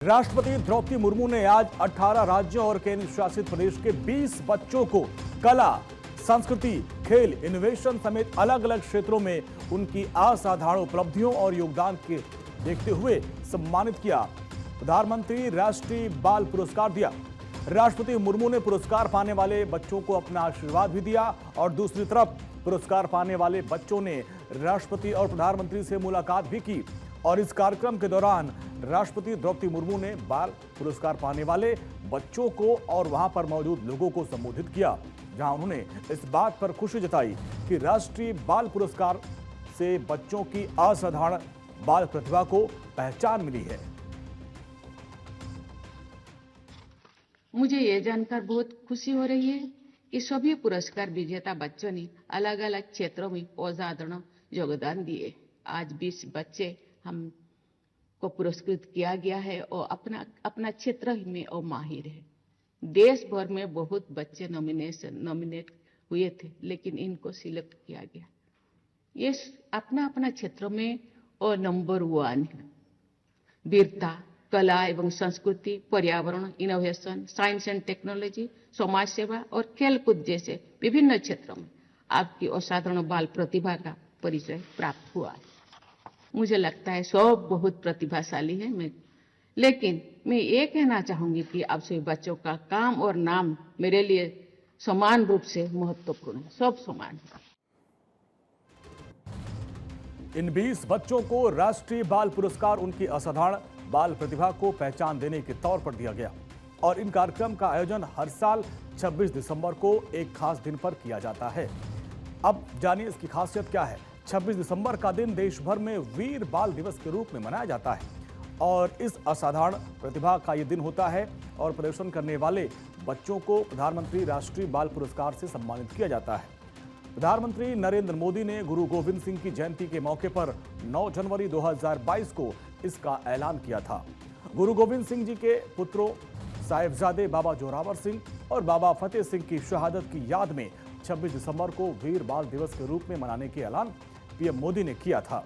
राष्ट्रपति द्रौपदी मुर्मू ने आज 18 राज्यों और केंद्र शासित प्रदेश के 20 बच्चों को कला, संस्कृति, खेल, इनोवेशन समेत अलग अलग क्षेत्रों में उनकी असाधारण उपलब्धियों और योगदान के देखते हुए सम्मानित किया। प्रधानमंत्री राष्ट्रीय बाल पुरस्कार दिया। राष्ट्रपति मुर्मू ने पुरस्कार पाने वाले बच्चों को अपना आशीर्वाद भी दिया और दूसरी तरफ पुरस्कार पाने वाले बच्चों ने राष्ट्रपति और प्रधानमंत्री से मुलाकात भी की। और इस कार्यक्रम के दौरान राष्ट्रपति द्रौपदी मुर्मू ने बाल पुरस्कार पाने वाले बच्चों को और वहां पर मौजूद लोगों को संबोधित किया, जहां उन्होंने इस बात पर खुशी जताई कि राष्ट्रीय बाल पुरस्कार से बच्चों की असाधारण बाल प्रतिभा को पहचान मिली है। मुझे ये जानकर बहुत खुशी हो रही है कि सभी पुरस्कार विजेता बच्चों ने अलग अलग क्षेत्रों में असाधारण योगदान दिए। आज 20 बच्चे हमको पुरस्कृत किया गया है और अपना क्षेत्र में और माहिर है। देश भर में बहुत बच्चे नॉमिनेट हुए थे, लेकिन इनको सिलेक्ट किया गया। ये अपना क्षेत्र में और नंबर 1 है। वीरता, कला एवं संस्कृति, पर्यावरण, इनोवेशन, साइंस एंड टेक्नोलॉजी, समाज सेवा और खेलकूद जैसे विभिन्न क्षेत्रों में आपकी असाधारण बाल प्रतिभा का परिचय प्राप्त हुआ है। मुझे लगता है सब बहुत प्रतिभाशाली है, लेकिन मैं ये कहना चाहूंगी कि आप सभी बच्चों का काम और नाम मेरे लिए समान रूप से महत्वपूर्ण है। सब समान है। इन 20 बच्चों को राष्ट्रीय बाल पुरस्कार उनकी असाधारण बाल प्रतिभा को पहचान देने के तौर पर दिया गया और इन कार्यक्रम का आयोजन हर साल 26 दिसंबर को एक खास दिन पर किया जाता है। अब जानिए इसकी खासियत क्या है। 26 दिसंबर का दिन देश भर में वीर बाल दिवस के रूप में मनाया जाता है और इस असाधारण प्रतिभा का ये दिन होता है और प्रदर्शन करने वाले बच्चों को प्रधानमंत्री राष्ट्रीय बाल पुरस्कार से सम्मानित किया जाता है। प्रधानमंत्री नरेंद्र मोदी ने गुरु गोविंद सिंह की जयंती के मौके पर 9 जनवरी 2022 को इसका ऐलान किया था। गुरु गोविंद सिंह जी के पुत्रों साहिबजादे बाबा जोरावर सिंह और बाबा फतेह सिंह की शहादत की याद में 26 दिसंबर को वीर बाल दिवस के रूप में मनाने के ऐलान पीएम मोदी ने किया था।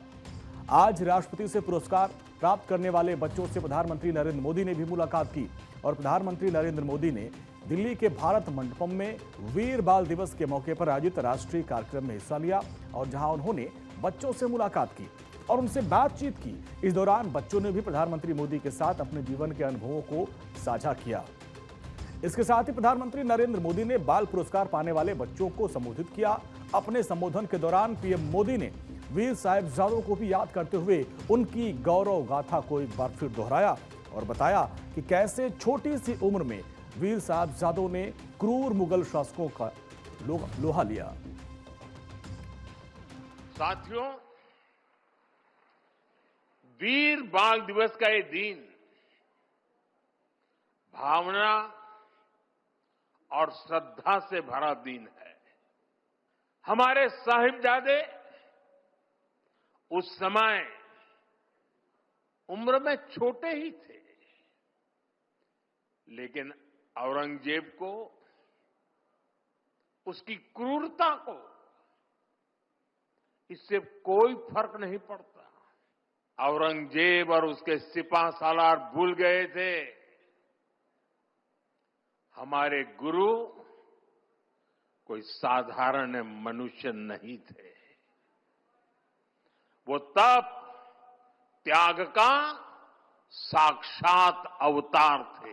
आज राष्ट्रपति से पुरस्कार प्राप्त करने वाले बच्चों से प्रधानमंत्री नरेंद्र मोदी ने भी मुलाकात की और प्रधानमंत्री नरेंद्र मोदी ने दिल्ली के भारत मंडपम में वीर बाल दिवस के मौके पर आयोजित राष्ट्रीय कार्यक्रम में हिस्सा लिया और जहां उन्होंने बच्चों से मुलाकात की और उनसे बातचीत की। इस दौरान बच्चों ने भी प्रधानमंत्री मोदी के साथ अपने जीवन के अनुभवों को साझा किया। इसके साथ ही प्रधानमंत्री नरेंद्र मोदी ने बाल पुरस्कार पाने वाले बच्चों को संबोधित किया। अपने संबोधन के दौरान पीएम मोदी ने वीर साहिबजादों को भी याद करते हुए उनकी गौरव गाथा को एक बार फिर दोहराया और बताया कि कैसे छोटी सी उम्र में वीर साहिबजादों ने क्रूर मुगल शासकों का लोहा लिया। साथियों, वीर बाल दिवस का ये दिन भावना और श्रद्धा से भरा दिन है। हमारे साहिबजादे उस समय उम्र में छोटे ही थे, लेकिन औरंगजेब को, उसकी क्रूरता को इससे कोई फर्क नहीं पड़ता। औरंगजेब और उसके सिपह सालार भूल गए थे हमारे गुरु कोई साधारण मनुष्य नहीं थे। वो तप त्याग का साक्षात अवतार थे।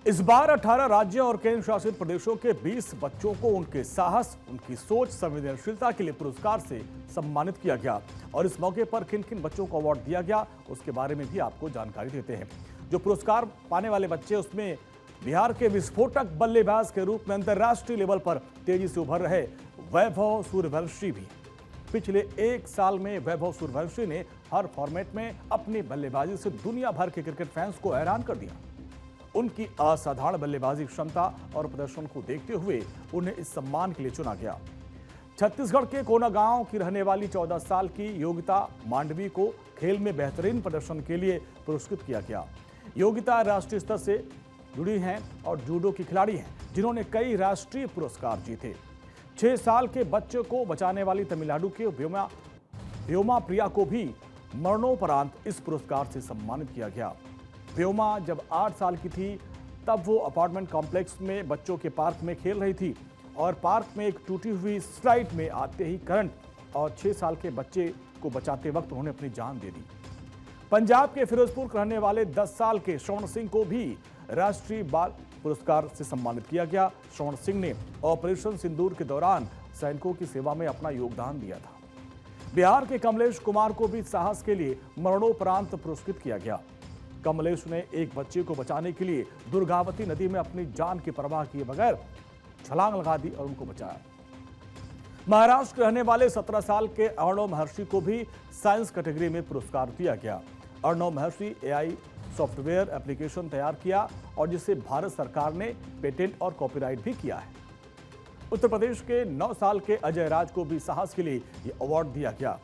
इस बार 18 राज्यों और केंद्र शासित प्रदेशों के 20 बच्चों को उनके साहस, उनकी सोच, संवेदनशीलता के लिए पुरस्कार से सम्मानित किया गया और इस मौके पर किन किन बच्चों को अवार्ड दिया गया उसके बारे में भी आपको जानकारी देते हैं। जो पुरस्कार पाने वाले बच्चे, उसमें बिहार के विस्फोटक बल्लेबाज के रूप में अंतर्राष्ट्रीय लेवल पर तेजी से उभर रहे वैभव सूर्यवंशी भी। पिछले 1 साल में वैभव सूर्यवंशी ने हर फॉर्मेट में अपनी बल्लेबाजी से दुनिया भर के क्रिकेट फैंस को हैरान कर दिया। उनकी असाधारण बल्लेबाजी क्षमता और प्रदर्शन को देखते हुए उन्हें इस सम्मान के लिए चुना गया। छत्तीसगढ़ के कोना गांव की रहने वाली 14 साल की योगिता मांडवी को खेल में बेहतरीन प्रदर्शन के लिए पुरस्कृत किया गया। योगिता राष्ट्रीय स्तर से जुड़ी हैं और जूडो की खिलाड़ी हैं, जिन्होंने कई राष्ट्रीय पुरस्कार जीते। 6 साल के बच्चे को बचाने वाली तमिलनाडु के व्योमा प्रिया को भी मरणोपरांत इस पुरस्कार से सम्मानित किया गया। व्योमा जब 8 साल की थी तब वो अपार्टमेंट कॉम्प्लेक्स में बच्चों के पार्क में खेल रही थी और पार्क में एक टूटी हुई स्लाइड में आते ही करंट और 6 साल के बच्चे को बचाते वक्त उन्होंने अपनी जान दे दी। पंजाब के फिरोजपुर के रहने वाले 10 साल के श्रवण सिंह को भी राष्ट्रीय बाल पुरस्कार से सम्मानित किया गया। श्रवण सिंह ने ऑपरेशन सिंदूर के दौरान सैनिकों की सेवा में अपना योगदान दिया था। बिहार के कमलेश कुमार को भी साहस के लिए मरणोपरांत पुरस्कृत किया गया। कमलेश ने एक बच्चे को बचाने के लिए दुर्गावती नदी में अपनी जान की परवाह किए बगैर छलांग लगा दी और उनको बचाया। महाराष्ट्र के रहने वाले 17 साल के अर्णव महर्षि को भी साइंस कैटेगरी में पुरस्कार दिया गया। अर्णव महर्षि एआई सॉफ्टवेयर एप्लीकेशन तैयार किया और जिसे भारत सरकार ने पेटेंट और कॉपीराइट भी किया है। उत्तर प्रदेश के 9 साल के अजय राज को भी साहस के लिए यह अवार्ड दिया गया।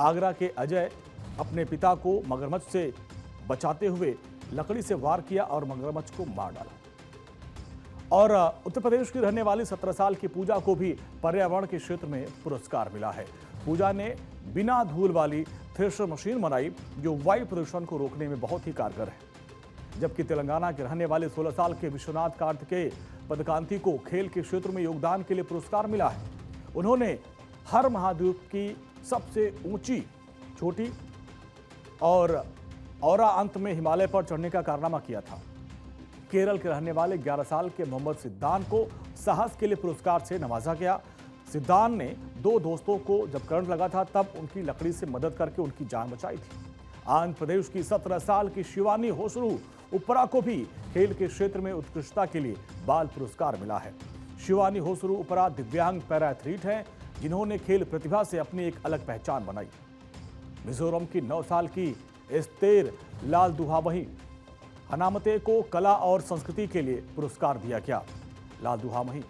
आगरा के अजय अपने पिता को मगरमच्छ से बचाते हुए लकड़ी से वार किया और मगरमच्छ को मार डाला। और उत्तर प्रदेश की रहने वाली 17 साल की पूजा को भी पर्यावरण के क्षेत्र में पुरस्कार मिला है। पूजा ने बिना धूल वाली थ्रेशर मशीन बनाई जो वायु प्रदूषण को रोकने में बहुत ही कारगर है। जबकि तेलंगाना के रहने वाले 16 साल के विश्वनाथ कार्तिकेय पदकांति को खेल के क्षेत्र में योगदान के लिए पुरस्कार मिला है। उन्होंने हर महाद्वीप की सबसे ऊंची चोटी और औरा अंत में हिमालय पर चढ़ने का कारनामा किया था। केरल के रहने वाले 11 साल के मोहम्मद सिद्दान को साहस के लिए पुरस्कार से नवाजा गया। सिद्दान ने 2 दोस्तों को जब करंट लगा था तब उनकी लकड़ी से मदद करके उनकी जान बचाई थी। आंध्र प्रदेश की 17 साल की शिवानी होसरू उपरा को भी खेल के क्षेत्र में उत्कृष्टता के लिए बाल पुरस्कार मिला है। शिवानी होसरू उपरा दिव्यांग पैरा एथलीट हैं जिन्होंने खेल प्रतिभा से अपनी एक अलग पहचान बनाई। मिजोरम की 9 साल की एस्तेर लाल दुहावही हनामते को कला और संस्कृति के लिए पुरस्कार दिया गया। लाल दुहावही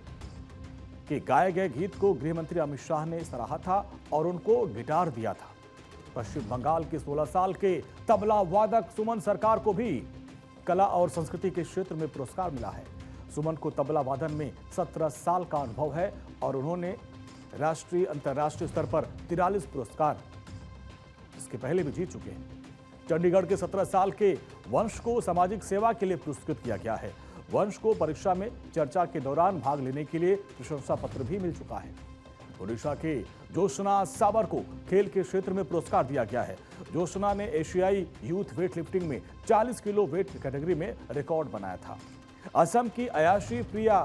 के गाए गए गीत को गृह मंत्री अमित शाह ने सराहा था और उनको गिटार दिया था। पश्चिम बंगाल के 16 साल के तबला वादक सुमन सरकार को भी कला और संस्कृति के क्षेत्र में पुरस्कार मिला है। सुमन को तबला वादन में 17 साल का अनुभव है और उन्होंने राष्ट्रीय अंतर्राष्ट्रीय स्तर पर 43 पुरस्कार इसके पहले भी जीत चुके हैं। चंडीगढ़ के 17 साल के वंश को सामाजिक सेवा के लिए पुरस्कृत किया गया है। वंश को परीक्षा में चर्चा के दौरान भाग लेने के लिए प्रशंसा पत्र भी मिल चुका है। ओडिशा के जोशना साबर को खेल के क्षेत्र में पुरस्कार दिया गया है। जोशना ने एशियाई यूथ वेट लिफ्टिंग में 40 किलो वेट कैटेगरी में रिकॉर्ड बनाया था। असम की अयाशी प्रिया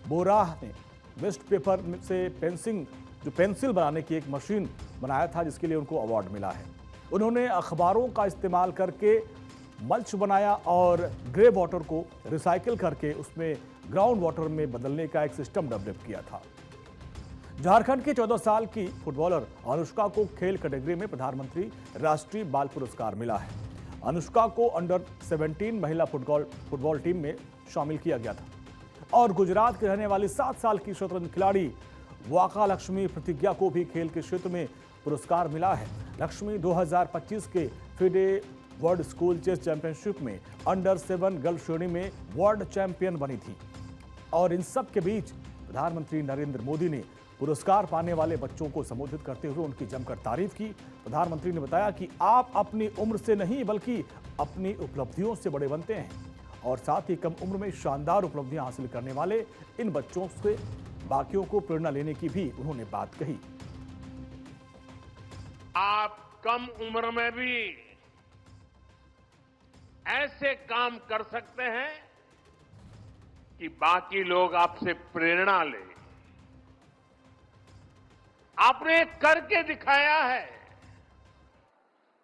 बोराह ने वेस्ट पेपर से पेंसिल बनाने की एक मशीन बनाया था जिसके लिए उनको अवार्ड मिला है। उन्होंने अखबारों का इस्तेमाल करके मल्च बनाया और ग्रे वाटर को रिसाइकिल करके उसमें ग्राउंड वाटर में बदलने का एक सिस्टम डेवलप किया था। झारखंड की 14 साल की फुटबॉलर अनुष्का को खेल कैटेगरी में प्रधानमंत्री राष्ट्रीय बाल पुरस्कार मिला है। अनुष्का को अंडर 17 महिला फुटबॉल टीम में शामिल किया गया था। और गुजरात के रहने वाली 7 साल की शतरंज खिलाड़ी वाका लक्ष्मी प्रतिज्ञा को भी खेल के क्षेत्र में पुरस्कार मिला है। लक्ष्मी 2025 के FIDE world school chess championship में अंडर 7 गर्ल श्रेणी में वर्ल्ड चैंपियन बनी थी। और इन सब के बीच प्रधानमंत्री नरेंद्र मोदी ने पुरस्कार पाने वाले बच्चों को संबोधित करते हुए उनकी जमकर तारीफ की। प्रधानमंत्री ने बताया कि आप अपनी उम्र से नहीं बल्कि अपनी उपलब्धियों से बड़े बनते हैं और साथ ही कम उम्र में शानदार उपलब्धियां हासिल करने वाले इन बच्चों से बाकियों को प्रेरणा लेने की भी उन्होंने बात कही। आप कम उम्र में भी ऐसे काम कर सकते हैं कि बाकी लोग आपसे प्रेरणा लें। आपने करके दिखाया है,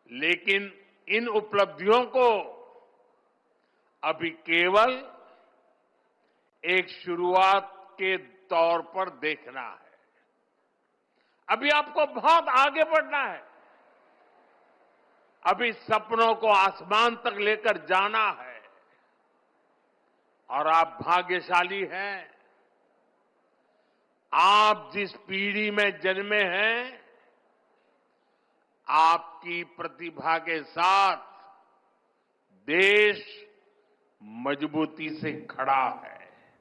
लेकिन इन उपलब्धियों को अभी केवल एक शुरुआत के तौर पर देखना है। अभी आपको बहुत आगे बढ़ना है। अभी सपनों को आसमान तक लेकर जाना है और आप भाग्यशाली हैं। आप जिस पीढ़ी में जन्मे हैं, आपकी प्रतिभा के साथ देश मजबूती से खड़ा है।